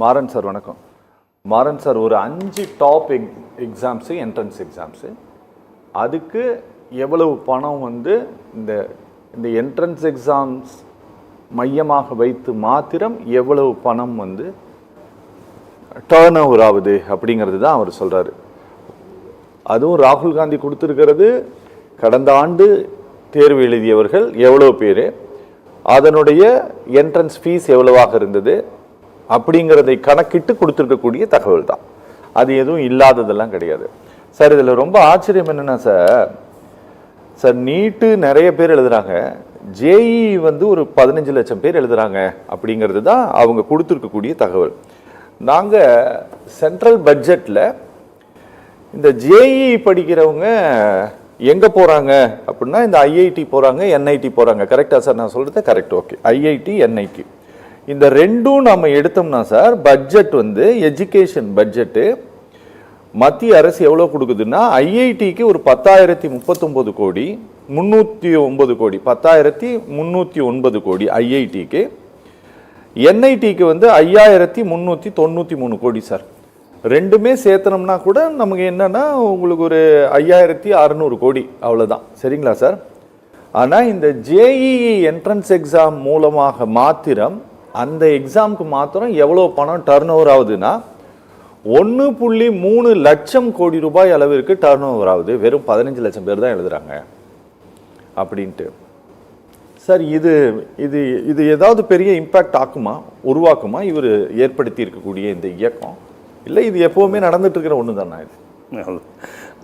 Maran sir வணக்கம். Maran sir, ஒரு 5 top exams, entrance exams, அதுக்கு எவ்வளவு பணம் வந்து இந்த என்ட்ரன்ஸ் எக்ஸாம்ஸ் மையமாக வைத்து மாத்திரம் எவ்வளவு பணம் வந்து டர்ன் ஓவர் ஆகுது அப்படிங்கிறது தான் அவர் சொல்கிறாரு. அதுவும் ராகுல் காந்தி கொடுத்துருக்கிறது கடந்த ஆண்டு தேர்வு எழுதியவர்கள் எவ்வளோ பேர், அதனுடைய என்ட்ரன்ஸ் ஃபீஸ் எவ்வளவாக இருந்தது அப்படிங்கிறதை கணக்கிட்டு கொடுத்துருக்கக்கூடிய தகவல் தான். அது எதுவும் இல்லாததெல்லாம் கிடையாது சார். இதில் ரொம்ப ஆச்சரியம் என்னென்னா சார் நீட்டு நிறைய பேர் எழுதுகிறாங்க, ஜேஇ வந்து ஒரு 15 லட்சம் பேர் எழுதுகிறாங்க அப்படிங்கிறது தான் அவங்க கொடுத்துருக்கக்கூடிய தகவல். நாங்கள் சென்ட்ரல் பட்ஜெட்டில் இந்த ஜேஇ படிக்கிறவங்க எங்கே போகிறாங்க அப்படின்னா இந்த ஐஐடி போகிறாங்க, என்ஐடி போகிறாங்க. கரெக்டாக சார் நான் சொல்கிறது? Correct, okay. ஐஐடி, என்ஐடி இந்த ரெண்டும் நம்ம எடுத்தோம்னா சார் பட்ஜெட் வந்து எஜுகேஷன் பட்ஜெட்டு மத்திய அரசு எவ்வளோ கொடுக்குதுன்னா ஐஐடிக்கு ஒரு 10,039 கோடி, 309 கோடி, 10,309 கோடி ஐஐடிக்கு. என்ஐடிக்கு வந்து 5,393 கோடி சார். ரெண்டுமே சேர்த்தனம்னா கூட நமக்கு என்னன்னா உங்களுக்கு ஒரு 5,600 கோடி, அவ்வளோதான். சரிங்களா சார்? ஆனால் இந்த ஜேஇஇ என்ட்ரன்ஸ் எக்ஸாம் மூலமாக மாத்திரம் அந்த எக்ஸாமுக்கு மாத்திரம் எவ்வளோ பணம் டர்ன் ஓவர் ஆகுதுன்னா 1.3 லட்சம் கோடி ரூபாய் அளவிற்கு டர்ன் ஓவர் ஆகுது. வெறும் 15 லட்சம் பேர் தான் எழுதுறாங்க அப்படின்ட்டு சார். இது இது இது ஏதாவது பெரிய இம்பேக்ட் உருவாக்குமா இவர் ஏற்படுத்தி இருக்கக்கூடிய இந்த இயக்கம்? இல்லை இது எப்போவுமே நடந்துட்டு இருக்கிற ஒன்று தானே இது?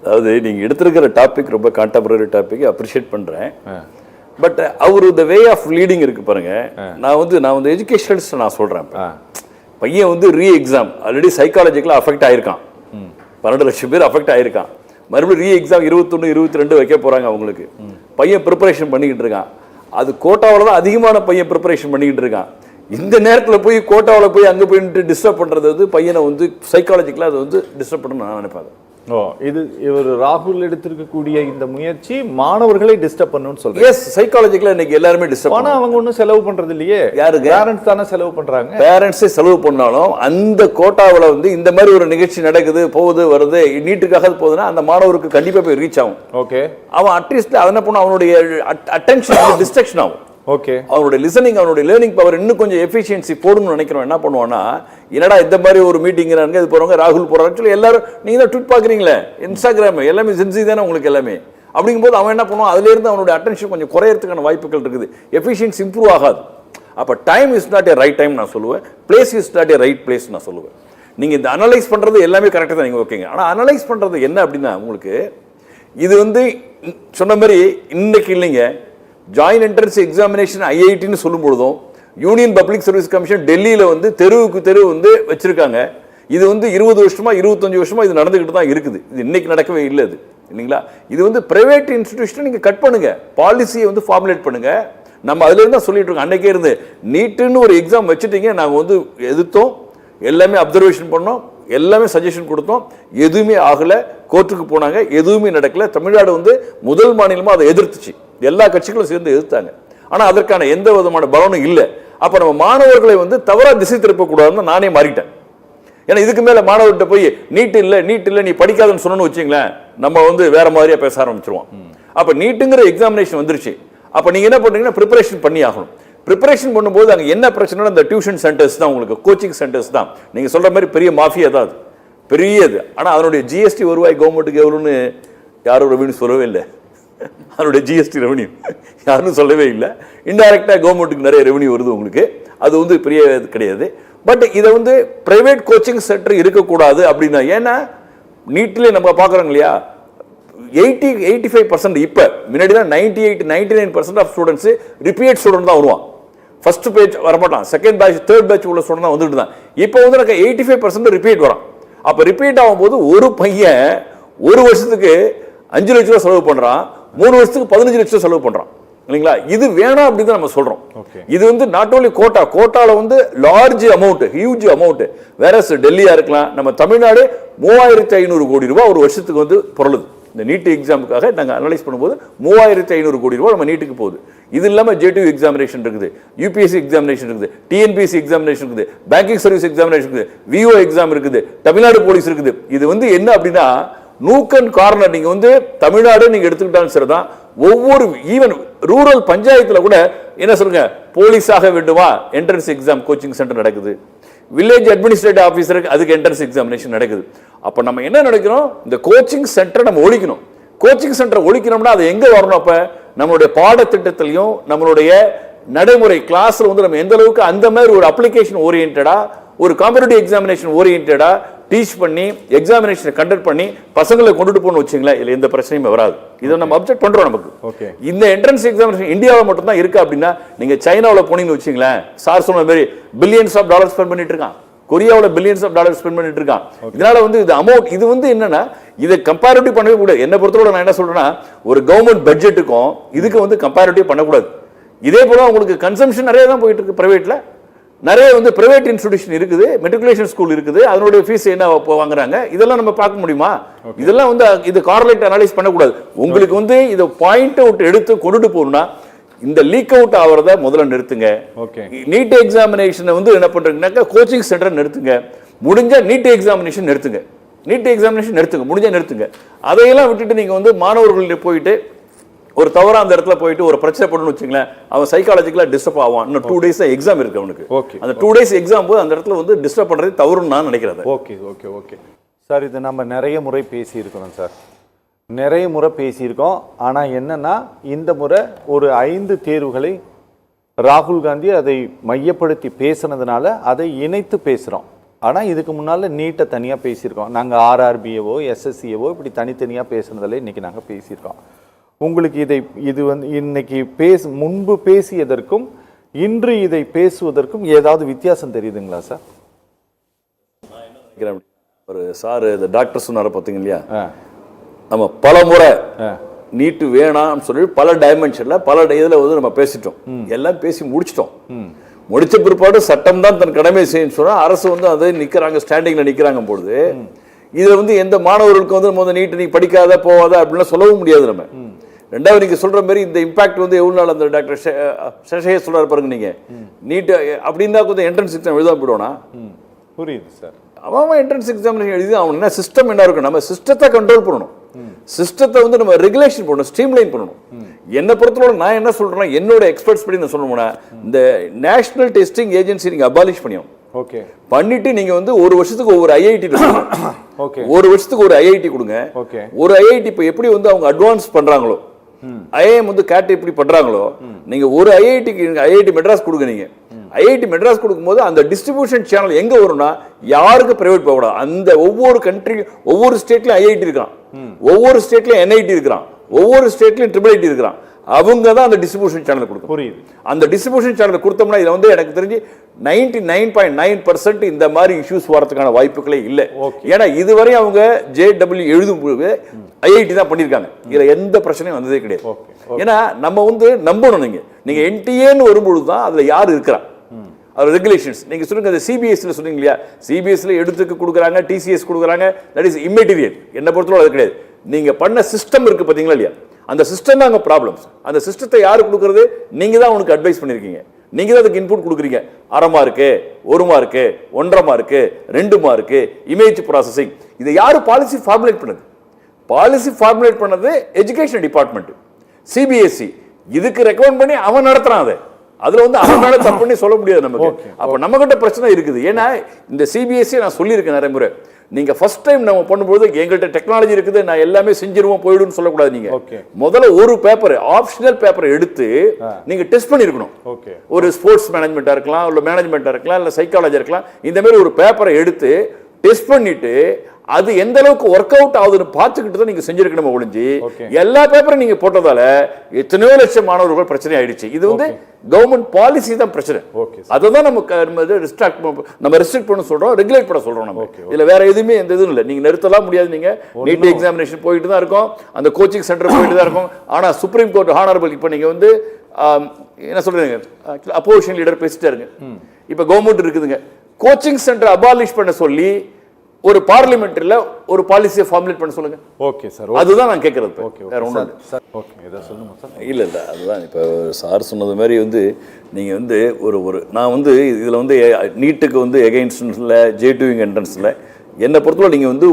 அதாவது நீங்கள் எடுத்திருக்கிற டாபிக் ரொம்ப கான்டெம்பரரி டாபிக், அப்ரிஷியேட் பண்ணுறேன். பட் அவர் த வே ஆஃப் லீடிங் இருக்கு பாருங்க. நான் வந்து எஜுகேஷனலிஸ்ட் நான் சொல்கிறேன். பையன் வந்து எக்ஸாம் ஆல்ரெடி சைக்காலஜிக்கலாக அஃபெக்ட் ஆகிருக்கான். 12 லட்சம் பேர் அஃபெக்ட் ஆகிருக்கான். மறுபடியும் எக்ஸாம் 21, 22 வைக்க போகிறாங்க அவங்களுக்கு. பையன் ப்ரிப்பரேஷன் பண்ணிக்கிட்டு இருக்கான். அது கோட்டாவில் தான் அதிகமான பையன் ப்ரிப்பரேஷன் பண்ணிக்கிட்டு இருக்கான். இந்த நேரத்தில் போய் கோட்டாவில் போய் அங்கே போயிட்டு டிஸ்டர்ப் பண்ணுறது வந்து பையனை வந்து சைக்காலஜிக்கலாக அதை வந்து டிஸ்டர்ப் பண்ணணும்னு நான் நினைப்பேன். இவர் ராகுல் எடுத்திருக்கக்கூடிய இந்த முயற்சி மாணவர்களை டிஸ்டர்ப் பண்ணணும்னு சொல்றேன். எஸ், சைக்காலஜிக்கலா இன்னைக்கு எல்லாருமே டிஸ்டர்ப். ஆனா அவங்க ஒன்றும் செலவு பண்றது இல்லையே. யாரு? பேரண்ட்ஸ் தானே செலவு பண்றாங்க. பேரண்ட்ஸே செலவு பண்ணாலும் அந்த கோட்டாவில் வந்து இந்த மாதிரி ஒரு நிகழ்ச்சி நடக்குது, போகுது, வருது, நீட்டுக்காக போகுதுன்னா அந்த மாணவருக்கு கண்டிப்பா போய் ரீச் ஆகும். ஓகே, அவன் அட்லீஸ்ட் அதை என்ன பண்ண அவனுடைய அட்டென்ஷன் டிஸ்ட்ராக்ஷன் ஆகும். ஓகே, அவனுடைய லிசனிங், அவனுடைய லேர்னிங் பவர் இன்னும் கொஞ்சம் எஃபிஷியன்சி போடணும்னு நினைக்கிறோம். என்ன பண்ணுவான்னா, என்னடா இந்த மாதிரி ஒரு மீட்டிங் இது போறவங்க ராகுல் போறாங்க சொல்லி எல்லாரும் நீங்க தான் ட்வீட் பாக்குறீங்களே, இன்ஸ்டாகிராம் எல்லாமே ஜென்சி தானே உங்களுக்கு எல்லாமே. அப்படிங்கும்போது அவன் என்ன பண்ணுவான், அதுல இருந்து அவனுடைய அட்டென்ஷன் கொஞ்சம் குறையறதுக்கான வாய்ப்புகள் இருக்குது. எஃபிஷியன்சி இம்ப்ரூவ் ஆகாது. அப்ப time is not a right time நான் சொல்லுவேன். Place is not a right place நான் சொல்லுவேன். நீங்க இந்த அனலைஸ் பண்றது எல்லாமே கரெக்டாக தான் நீங்க ஓகேங்க. ஆனா அனலைஸ் பண்றது என்ன அப்படின்னா, உங்களுக்கு இது வந்து சொன்ன மாதிரி இன்னைக்கு இல்லைங்க. ஜாயின்ட் என்ட்ரன்ஸ் எக்ஸாமினேஷன் ஐஐடின்னு சொல்லும் பொழுதும் யூனியன் பப்ளிக் சர்வீஸ் கமிஷன் டெல்லியில் வந்து தெருவுக்கு தெரு வந்து வச்சிருக்காங்க. இது வந்து 20 வருஷமா 25 வருஷமா இது நடந்துகிட்டு தான் இருக்குது. இது இன்னைக்கு நடக்கவே இல்லை. இது இல்லைங்களா? இது வந்து பிரைவேட் இன்ஸ்டிடியூஷன் நீங்க கட் பண்ணுங்க, பாலிசியை வந்து ஃபார்முலேட் பண்ணுங்க. நம்ம அதுல இருந்தா சொல்லிட்டு இருக்கோம். அன்னைக்கே இருந்து நீட்டுன்னு ஒரு எக்ஸாம் வச்சுட்டீங்க, நாங்கள் வந்து எதிர்த்தோம், எல்லாமே அப்சர்வேஷன் பண்ணோம், எல்லாமே சஜஷன் கொடுத்தோம், எதுவுமே ஆகல. கோர்ட்டுக்கு போனாங்க, எதுவுமே நடக்கல. தமிழ்நாடு வந்து முதல் மாநிலமா அதை எதிர்த்துச்சு. எல்லா கட்சிகளும் சேர்ந்து எதிர்த்தாங்க. ஆனா அதற்கான எந்த விதமான பலனும் இல்லை. அப்ப நம்ம மாணவர்களை வந்து தவறா திசை திருப்பக்கூடாதுன்னு நானே மாறிட்டேன். ஏன்னா இதுக்கு மேல மாணவர்கிட்ட போய் நீட் இல்ல நீ படிக்காதுன்னு சொன்னு வச்சுங்களேன், நம்ம வந்து வேற மாதிரியா பேச ஆரம்பிச்சிருவோம். அப்ப நீட்டுங்கிற எக்ஸாமினேஷன் வந்துருச்சு. அப்ப நீங்க என்ன பண்றீங்கன்னா ப்ரிப்பரேஷன் பண்ணி ஆகணும். ப்ரிப்பரேஷன் பண்ணும்போது அங்கே என்ன பிரச்சனை, அந்த டியூஷன் சென்டர்ஸ் தான், உங்களுக்கு கோச்சிங் சென்டர்ஸ் தான். நீங்க சொல்ற மாதிரி பெரிய மாஃபியா தான் அது, பெரியது. ஆனா அதனுடைய ஜிஎஸ்டி வருவாய் கவர்மெண்ட்டுக்கு எவ்வளோன்னு யாரும் ரெவன்யூ சொல்லவே இல்லை. அதனுடைய ஜிஎஸ்டி ரெவன்யூ யாரும் சொல்லவே இல்லை. இன்டைரக்டா கவர்மெண்ட்டுக்கு நிறைய ரெவன்யூ வருது உங்களுக்கு. அது வந்து பெரிய கிடையாது. பட் இதை வந்து பிரைவேட் கோச்சிங் சென்டர் இருக்கக்கூடாது அப்படின்னா, ஏன்னா நீட்லேயே நம்ம பார்க்குறோங்க இல்லையா, 85% இப்போ முன்னாடி தான் 98-99% ஆஃப் ஸ்டூடெண்ட்ஸ் ரிப்பீட் ஸ்டூடெண்ட் தான் வருவான். ஃபர்ஸ்ட் பேட்ச் வரமாட்டான், செகண்ட் பேட்ச், தேர்ட் பேட்ச் உள்ள ஸ்டூடெண்ட் தான் வந்துட்டு தான். இப்போ வந்து எனக்கு 85% ரிப்பீட் வரான். அப்போ ரிப்பீட் ஆகும்போது ஒரு பையன் ஒரு வருஷத்துக்கு 5 லட்ச ரூபா செலவு பண்றான், 3 வருஷத்துக்கு 15 லட்சம் செலவு பண்றான் இல்லைங்களா? இது வேணாம் அப்படின்னு தான் நம்ம சொல்றோம். இது வந்து நாட் ஓன்லி கோட்டால வந்து லார்ஜ் அமௌண்ட், ஹியூஜ் அமௌண்ட். வேற டெல்லியா இருக்கலாம், நம்ம தமிழ்நாடு 3500 கோடி ரூபாய் ஒரு வருஷத்துக்கு வந்து பொருளுது. இந்த நீட் எக்ஸாமுக்காக நாங்கள் அனலைஸ் பண்ணும்போது 3500 கோடி ரூபாய் நம்ம நீட்டுக்கு போகுது. இது இல்லாமல் J2 எக்ஸாமினேஷன் இருக்குது, UPSC எக்ஸாமினேஷன் இருக்குது, TNPSC எக்ஸாமினேஷன் இருக்குது, பேங்கிங் சர்வீஸ் எக்ஸாமினேஷன் இருக்குது, VO எக்ஸாம் இருக்குது, தமிழ்நாடு போலீஸ் இருக்குது. இது வந்து என்ன அப்படின்னா நூக் அண்ட் கார்னர். நீங்க வந்து தமிழ்நாடு நீங்க எடுத்துக்கிட்டாலும் சரிதான், ஒவ்வொரு ஈவன் ரூரல் பஞ்சாயத்துல கூட என்ன சொல்லுங்க, போலீஸாக வேண்டுமா என்ட்ரன்ஸ் எக்ஸாம் கோச்சிங் சென்டர் நடக்குது, வில்லேஜ் அட்மினிஸ்ட்ரேட்டிவ் ஆஃபீஸருக்கு அதுக்கு என்ட்ரன்ஸ் எக்ஸாமினேஷன் நடக்குது. அப்ப நம்ம என்ன நினைக்கிறோம், இந்த கோச்சிங் சென்டரை நம்ம ஒழிக்கணும். கோச்சிங் சென்டர் ஒழிக்கணும்னா அது எங்க வரணும், அப்ப நம்மளுடைய பாடத்திட்டத்திலையும் நம்மளுடைய நடைமுறை கிளாஸ்ல வந்து நம்ம எந்த அளவுக்கு அந்த மாதிரி ஒரு அப்ளிகேஷன் ஓரியன்டா, ஒரு காம்படிட்டிவ் எக்ஸாமினேஷன் ஓரியன்டா டீச் பண்ணி எக்ஸாமினேஷனை கண்டக்ட் பண்ணி பசங்களை கொண்டுட்டு போகணும் வச்சுங்களேன், இதுல எந்த பிரச்சனையும் வராது. இதை நம்ம அப்ஜெக்ட் பண்றோம். நமக்கு இந்த என்ட்ரன்ஸ் எக்ஸாமினேஷன் இந்தியாவில் மட்டும் தான் இருக்கு அப்படின்னா, நீங்க சைனாவில் போனீங்கன்னு வச்சுங்களேன், சார் சொன்ன மாதிரி பில்லியன்ஸ் ஆஃப் டாலர் ஸ்பெண்ட் பண்ணிட்டு இருக்கான், கொரியாவில் பில்லியன்ஸ் ஆஃப் டாலர் ஸ்பெண்ட் பண்ணிட்டு இருக்கான். இதனால வந்து இது அமௌண்ட், இது வந்து என்னன்னா இதை கம்பேரிட்டிவ் பண்ணவே கூடாது. என்ன பொறுத்தவரை நான் என்ன சொல்றேன்னா, ஒரு கவர்மெண்ட் பட்ஜெட்டுக்கும் இதுக்கு வந்து கம்பேரிட்டிவ் பண்ணக்கூடாது. இதே போல உங்களுக்கு கன்சம்ஷன் நிறைய தான் போயிட்டு இருக்கு பிரைவேட்ல. நிறைய வந்து பிரைவேட் இன்ஸ்டிடியூஷன் இருக்குது, மெட்ரிகுலேஷன் ஸ்கூல் இருக்குது, அதனுடைய ஃபீஸ் என்ன வாங்குறாங்க, இதெல்லாம் நம்ம பார்க்க முடியுமா? இதெல்லாம் வந்து இது கார்லேட் அனலைஸ் பண்ணக்கூடாது. உங்களுக்கு வந்து இதை பாயிண்ட் அவுட் எடுத்து கொண்டுட்டு போகணும்னா இந்த லீக் அவுட் ஆகிறத முதல்ல நிறுத்துங்க. நீட் எக்ஸாமினேஷனை வந்து என்ன பண்றீங்கன்னாக்கா கோச்சிங் சென்டர் நிறுத்துங்க, முடிஞ்ச நீட் எக்ஸாமினேஷன் நிறுத்துங்க, நீட் எக்ஸாமினேஷன் நிறுத்துங்க, முடிஞ்சா நிறுத்துங்க. அதையெல்லாம் விட்டுட்டு நீங்க வந்து மாணவர்கள்ட்ட போயிட்டு ஒரு தவறா அந்த இடத்துல போயிட்டு ஒரு பிரச்சனை பண்ணணும்னு வச்சுங்களேன், அவன் சைக்காலஜிக்கலா டிஸ்டர்ப் ஆவான். இன்னும் 2 days எக்ஸாம் இருக்கு அவனுக்கு. அந்த 2 days எக்ஸாம் போது அந்த இடத்துல வந்து டிஸ்டர்ப் பண்றது தவறுன்னு நான் நினைக்கிறேன். ஓகே சார், இது நம்ம நிறைய முறை பேசியிருக்கிறோம் சார், நிறைய முறை பேசியிருக்கோம். ஆனால் என்னன்னா இந்த முறை ஒரு 5 தேர்வுகளை ராகுல் காந்தி அதை மையப்படுத்தி பேசுனதுனால அதை இணைத்து பேசுகிறோம். ஆனால் இதுக்கு முன்னால் நீட்டை தனியாக பேசியிருக்கோம். நாங்கள் RRBயவோ SSCயவோ இப்படி தனித்தனியாக பேசுனதில் இன்றைக்கி நாங்கள் பேசியிருக்கோம். உங்களுக்கு இது வந்து இன்னைக்கு முன்பு பேசியதற்கும் இன்று இதை பேசுவதற்கும் ஏதாவது வித்தியாசம் தெரியுதுங்களா சார்? ஒரு சார் இந்த டாக்டர் சொன்னார பார்த்தீங்க இல்லையா, நம்ம பல முறை நீட்டு வேணாம்னு சொல்லி பல டைமென்ஷன்ல பல இதில் வந்து நம்ம பேசிட்டோம், எல்லாம் பேசி முடிச்சிட்டோம். முடிச்ச பிற்பாடு சட்டம் தான் தன் கடமை செய்யணும்னு சொன்னா அரசு வந்து அதை நிற்கிறாங்க, ஸ்டாண்டிங்ல நிற்கிறாங்க பொழுது இதை வந்து எந்த மாணவர்களுக்கு வந்து நம்ம நீட்டு நீ படிக்காத போவாத அப்படின்லாம் சொல்லவும் முடியாது. நம்ம ரெண்டாவது நீங்க சொல்ற மாதிரி இந்த இம்பாக்ட் வந்து எவ்வளவு நாள் அந்த டாக்டர் சேஷையா சொல்றாரு பாருங்க, நீங்க நீட் அப்படின்னா கொஞ்சம் என்ட்ரன்ஸ் எக்ஸாம் எழுதாம போயிடுவானா? புரியுது சார். அவன் என்ட்ரன்ஸ் எக்ஸாமினேஷன் எழுதி அவன் என்ன சிஸ்டம் என்ன இருக்கும், நம்ம சிஸ்டத்தை கண்ட்ரோல் பண்ணணும், சிஸ்டத்தை வந்து நம்ம ரெகுலேஷன் பண்ணணும், ஸ்ட்ரீம்லைன் பண்ணணும். என்ன பொறுத்தவரை நான் என்ன சொல்றேன்னா, என்னோட எக்ஸ்பர்ட்ஸ் படி நான் சொல்லணும்னா இந்த நேஷனல் டெஸ்டிங் ஏஜென்சி நீங்க அபாலிஷ் பண்ணியும் பண்ணிட்டு நீங்க வந்து ஒரு வருஷத்துக்கு ஒவ்வொரு ஐஐடி ஒரு வருஷத்துக்கு ஒரு ஐஐடி கொடுங்க. ஒரு ஐஐடி இப்ப எப்படி வந்து அவங்க அட்வான்ஸ் பண்றாங்களோ, ஐஐஎம் வந்து கேட் எப்படி பண்றாங்களோ, நீங்க ஒரு ஐஐடி மெட்ராஸ் கொடுங்க. நீங்க ஐஐடி மெட்ராஸ் கொடுக்கும்போது அந்த டிஸ்ட்ரிபியூஷன் சேனல் எங்க வரும்னா, யாருக்கு பிரைவேட் போகக்கூடாது. அந்த ஒவ்வொரு கண்ட்ரி ஒவ்வொரு ஸ்டேட்லயும் ஐஐடி இருக்கிறான், ஒவ்வொரு ஸ்டேட்லயும் NIT இருக்கிறான், ஒவ்வொரு ஸ்டேட்லயும் IIIT இருக்கிறான். அவங்க தான் அந்த டிஸ்ட்ரிபியூஷன் சேனல் கொடுக்கும். புரியுது. அந்த டிஸ்ட்ரிபியூஷன் சேனல் கொடுத்தோம்னா இதை வந்து எனக்கு தெரிஞ்சு 99.9% இந்த மாதிரி இஷ்யூஸ் வரதுக்கான வாய்ப்புகளே இல்லை. ஏன்னா இதுவரை அவங்க JW எழுதும் பொழுது IIT தான் பண்ணியிருக்காங்க, இதுல எந்த பிரச்சனையும் வந்ததே கிடையாது. ஏன்னா நம்ம வந்து நம்பணும், நீங்க NTA வரும்பொழுது தான் அதுல யார் இருக்கிறா, அது ரெகுலேஷன்ஸ். நீங்க சொல்லுங்க, அந்த CBSE சொன்னீங்க இல்லையா, CBSE எடுத்துக்கு கொடுக்குறாங்க, TCS கொடுக்குறாங்க, தட் இஸ் இம்மெட்டீரியல். என்ன பொறுத்தவரை அது கிடையாது. நீங்க பண்ண சிஸ்டம் இருக்கு பாத்தீங்களா இல்லையா, அந்த சிஸ்டம் தான் அங்க ப்ராப்ளம்ஸ். அந்த சிஸ்டத்தை யாரு கொடுக்கறது, நீங்க தான் உனக்கு அட்வைஸ் பண்ணிருக்கீங்க, நீங்க தான் அதுக்கு இன்புட் கொடுக்குறீங்க. 1/2 mark, 1 mark, 1.5 mark, 2 mark, image processing. இதை யாரு பாலிசி ஃபார்முலேட் பண்ணது? பாலிசி ஃபார்முலேட் பண்ணது எஜுகேஷன் டிபார்ட்மெண்ட், CBSE. இதுக்கு ரெக்கமெண்ட் பண்ணி அவன் நடத்துறான். அதை அதுல வந்து அவனால தப்புன்னு சொல்ல முடியாது நமக்கு. அப்ப நம்ம கிட்ட பிரச்சனை இருக்குது. ஏன்னா இந்த CBSE நான் சொல்லியிருக்கேன் நிறைய முறை, நீங்க ஃபர்ஸ்ட் டைம் நம்ம பண்ணும்போது எங்கள்கிட்ட டெக்னாலஜி இருக்குது, நான் எல்லாமே செஞ்சிருவோம் போயிடுன்னு சொல்லக்கூடாது. நீங்க முதல்ல ஒரு பேப்பர், ஆப்ஷனல் பேப்பரை எடுத்து நீங்க டெஸ்ட் பண்ணிருக்கணும். ஒரு ஸ்போர்ட்ஸ் மேனேஜ்மெண்டா இருக்கலாம், இல்ல மேனேஜ்மெண்டா இருக்கலாம், இல்ல சைக்காலஜி இருக்கலாம். இந்த மாதிரி ஒரு பேப்பரை எடுத்து டெஸ்ட் பண்ணிட்டு அது எந்த அளவுக்கு ஒர்க் அவுட் ஆகுதுன்னு பார்த்துக்கிட்டு தான் நீங்க செஞ்சிருக்கணும் ஒழிஞ்சு எல்லா பேப்பரும் நீங்க போட்டதால எத்தனையோ லட்சம் மாணவர்கள் பிரச்சனை ஆயிடுச்சு. இது வந்து கவர்மெண்ட் பாலிசி தான் பிரச்சனை. அதுதான் நம்ம ரெஸ்ட்ரிக்ட் பண்ண சொல்றோம், ரெகுலேட் பண்ண சொல்றோம். நம்ம இதுல வேற எதுவுமே எந்த இதுவும் இல்லை. நீங்க நிறுத்தலாம் முடியாது. நீங்க நீட் எக்ஸாமினேஷன் போயிட்டு தான் இருக்கும், அந்த கோச்சிங் சென்டர் போயிட்டு தான் இருக்கும். ஆனா சுப்ரீம் கோர்ட் ஹானரபிள் இப்ப நீங்க வந்து என்ன சொல்றீங்க, அப்போசிஷன் லீடர் பேசிட்டாருங்க. இப்ப கவர்மெண்ட் இருக்குதுங்க, கோச்சிங் சென்டர் அபாலிஷ் பண்ண சொல்லி ஒரு பார்லிமெண்ட்ல ஒரு பாலிசியை ஃபார்முலேட் பண்ண சொல்லுங்க. Okay sir. அதுதான் நான் கேட்கறது. ஓகே வேற ஒண்ணும் சார். ஓகே இத சொல்லுங்க சார். இல்ல அதுதான் இப்போ சார் சொன்னது மாதிரி வந்து நீங்க வந்து ஒரு நான் வந்து இதுல வந்து நீட்டுக்கு வந்து எகைன்ஸ்ட்ல J2 என்ட்ரன்ஸ்ல என்னை பொறுத்தவரை நீங்க வந்து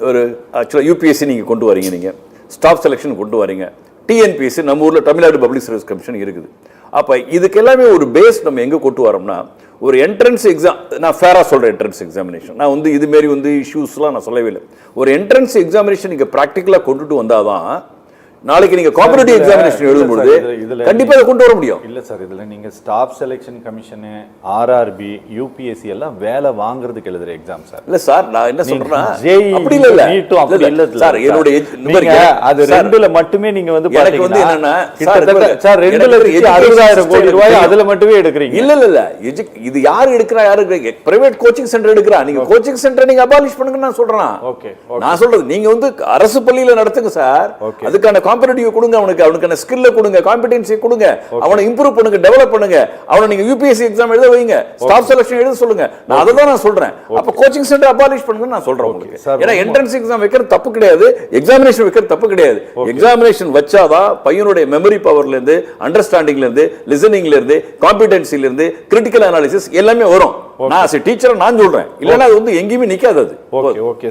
ஒரு ஆக்சுவலா UPSC நீங்க கொண்டு வரீங்க, நீங்க ஸ்டாஃப் செலெக்ஷன் கொண்டு வரீங்க, TNPSC நம்ம ஊர்ல தமிழ்நாடு பப்ளிக் சர்வீஸ் கமிஷன் இருக்குது. அப்ப இதுக்கு எல்லாமே ஒரு பேஸ் நம்ம எங்க கொண்டு வரோம்னா ஒரு என்ட்ரன்ஸ் எக்ஸாம், நான் ஃபேரா சொல்றேன் என்ட்ரன்ஸ் எக்ஸாமினேஷன், நான் வந்து இது மாதிரி வந்து இஷ்யூஸ்லாம் நான் சொல்லவே இல்லை. ஒரு என்ட்ரன்ஸ் எக்ஸாமினேஷன் நீங்க ப்ராக்டிக்கலா கொண்டுட்டு வந்தாதான் நாளைக்கு நீங்க காம்படிட்டிவ் எக்ஸாமினேஷன் எழுதும்போது கண்டிப்பா அதை கொண்டு வர முடியும். இல்ல சார், இதுல நீங்க staff selection commission, RRB, UPSC எல்லாம் வேலை வாங்குறதுக்கு எழுதுற எக்ஸாம் சார். இல்ல சார், நான் என்ன சொல்றேன்னா அப்படி இல்ல சார். என்னுடைய அது ரெண்டுல மட்டுமே நீங்க வந்து எனக்கு வந்து என்னன்னா சார் 2,60,000 கோடி ரூபாய் அதுல மட்டுமே எடுக்கிறீங்க. இல்ல இது யாரு எடுக்கிறா, யாரு பிரைவேட் கோச்சிங் சென்டர் எடுக்கிறா. நீங்க கோச்சிங் சென்டர் நீங்க அபாலிஷ் பண்ணுங்க நான் சொல்றேன். ஓகே நான் சொல்றது நீங்க வந்து அரசு பள்ளியில நடத்துங்க சார். அதுக்கான காம்படிட்டிவ் கொடுங்க, அவனுக்கான ஸ்கில்ல கொடுங்க, காம்படென்சி கொடுங்க, அவனை இம்ப்ரூவ் பண்ணுங்க, டெவலப் பண்ணுங்க, அவனை நீங்க UPSC எக்ஸாம் எழுத வைங்க, ஸ்டாஃப் செலக்ஷன் எழுத சொல்லுங்க. நான் அதை தான் நான் சொல்றேன். அப்ப கோச்சிங் சென்டர் அபாலிஷ் பண்ணுங்க நான் சொல்றேன் உங்களுக்கு. ஏன்னா என்ட்ரன்ஸ் எக்ஸாம் வைக்கிறது தப்பு கிடையாது, எக்ஸாமினேஷன் வைக்கிறது தப்பு கிடையாது. எக்ஸாமினேஷன் வச்சாதான் பையனுடைய மெமரி பவர்ல இருந்து, அண்டர்ஸ்டாண்டிங்ல இருந்து, லிசனிங்ல இருந்து, காம்பிடென்சில இருந்து, கிரிட்டிக்கல் அனாலிசிஸ் எல்லாமே வரும். நான் டீச்சரை நான் சொல்றேன். இல்லைன்னா அது வந்து எங்கேயுமே நிக்காது. அது ஓகே ஓகே